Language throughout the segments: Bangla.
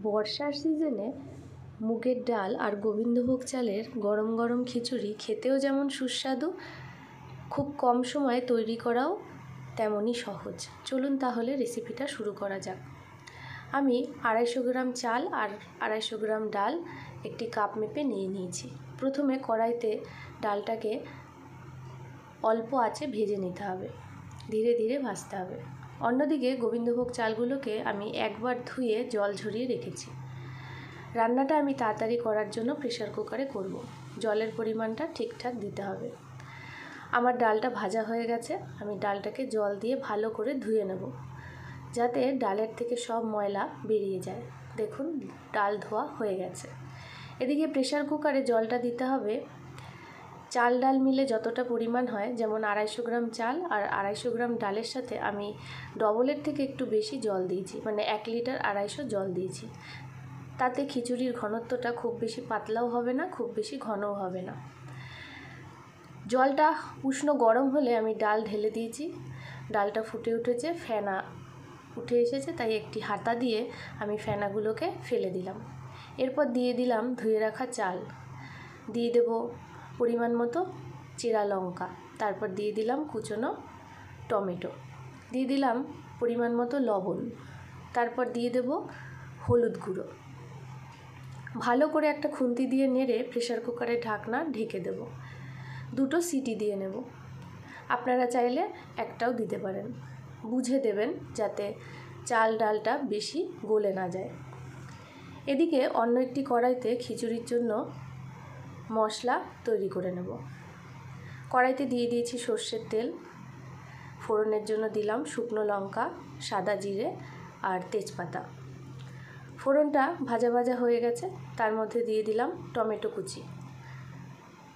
বর্ষার সিজনে মুগের ডাল আর গোবিন্দভোগ চালের গরম গরম খিচুড়ি খেতেও যেমন সুস্বাদু, খুব কম সময়ে তৈরি করাও তেমনই সহজ। চলুন তাহলে রেসিপিটা শুরু করা যাক। আমি 250 গ্রাম চাল আর 250 গ্রাম ডাল একটি কাপ মেপে নিয়ে নিয়েছি। প্রথমে কড়াইতে ডালটাকে অল্প আঁচে ভেজে নিতে হবে, ধীরে ধীরে ভাজতে হবে। অন্যদিকে গোবিন্দভোগ চালগুলোকে আমি একবার ধুয়ে জল ঝরিয়ে রেখেছি। রান্নাটা আমি তাড়াতাড়ি করার জন্য প্রেসার কুকারে করব। জলের পরিমাণটা ঠিকঠাক দিতে হবে। আমার ডালটা ভাজা হয়ে গেছে। আমি ডালটাকে জল দিয়ে ভালো করে ধুয়ে নেব, যাতে ডালের থেকে সব ময়লা বেরিয়ে যায়। দেখুন, ডাল ধোয়া হয়ে গেছে। এদিকে প্রেসার কুকারে জলটা দিতে হবে চাল ডাল মিলে যতটা পরিমাণ হয়, যেমন 250 গ্রাম চাল আর 250 গ্রাম ডালের সাথে আমি ডবলের থেকে একটু বেশি জল দিয়েছি, মানে 1 লিটার 250 জল দিয়েছি। তাতে খিচুড়ির ঘনত্বটা খুব বেশি পাতলাও হবে না, খুব বেশি ঘনও হবে না। জলটা উষ্ণ গরম হলে আমি ডাল ঢেলে দিয়েছি। ডালটা ফুটে উঠেছে, ফেনা উঠে এসেছে, তাই একটি হাতা দিয়ে আমি ফেনাগুলোকে ফেলে দিলাম। এরপর দিয়ে দিলাম ধুয়ে রাখা চাল, দিয়ে দেব পরিমাণ মতো চেরা লঙ্কা, তারপর দিয়ে দিলাম কুচনো টমেটো, দিয়ে দিলাম পরিমাণ মতো লবণ, তারপর দিয়ে দেব হলুদ গুঁড়ো। ভালো করে একটা খুন্তি দিয়ে নেড়ে প্রেসার কুকারের ঢাকনা ঢেকে দেব। 2টো সিটি দিয়ে নেব। আপনারা চাইলে একটাও দিতে পারেন। বুঝে দেবেন যাতে চাল ডালটা বেশি গলে না যায়। এদিকে অন্য একটি কড়াইতে খিচুড়ির জন্য মশলা তৈরি করে নেব। কড়াইতে দিয়ে দিয়েছি সর্ষের তেল। ফোড়নের জন্য দিলাম শুকনো লঙ্কা, সাদা জিরে আর তেজপাতা। ফোড়নটা ভাজা ভাজা হয়ে গেছে, তার মধ্যে দিয়ে দিলাম টমেটো কুচি।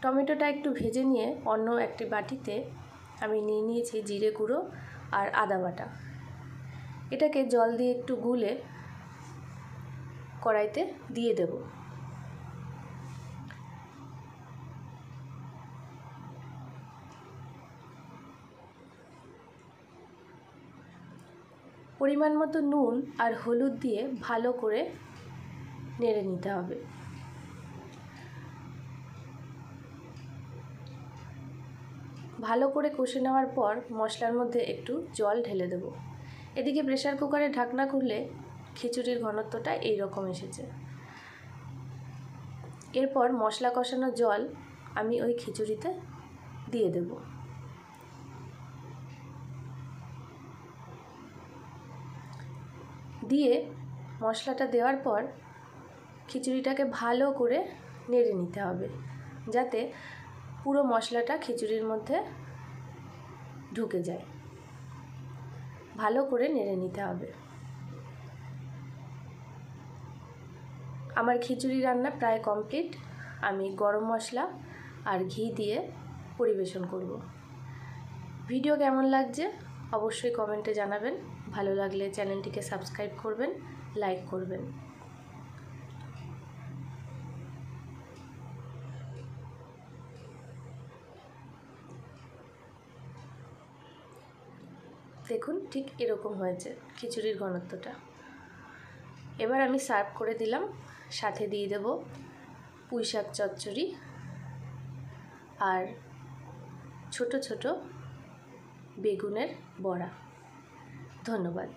টমেটোটা একটু ভেজে নিয়ে অন্য একটি বাটিতে আমি নিয়ে নিয়েছি জিরে গুঁড়ো আর আদা বাটা। এটাকে জল দিয়ে একটু গুলে কড়াইতে দিয়ে দেব। পরিমাণ মতো নুন আর হলুদ দিয়ে ভালো করে নেড়ে নিতে হবে। ভালো করে কষে নেওয়ার পর মশলার মধ্যে একটু জল ঢেলে দেব। এদিকে প্রেসার কুকারে ঢাকনা খুললে খিচুড়ির ঘনত্বটা এই রকম এসেছে। এরপর মশলা কষানো জল আমি ওই খিচুড়িতে দিয়ে দেব। দিয়ে মশলাটা দেওয়ার পর খিচুড়িটাকে ভালো করে নেড়ে নিতে হবে, যাতে পুরো মশলাটা খিচুড়ির মধ্যে ঢুকে যায়। ভালো করে নেড়ে নিতে হবে। আমার খিচুড়ি রান্না প্রায় কমপ্লিট। আমি গরম মশলা আর ঘি দিয়ে পরিবেশন করব। ভিডিও কেমন লাগছে অবশ্যই কমেন্টে জানাবেন। ভালো লাগলে চ্যানেলটিকে সাবস্ক্রাইব করবেন, লাইক করবেন। দেখুন, ঠিক এরকম হয়েছে খিচুড়ির ঘনত্বটা। এবার আমি সার্ভ করে দিলাম। সাথে দিয়ে দেব পুঁই শাক চচ্চড়ি আর ছোট ছোট বেগুনের বড়া। ধন্যবাদ।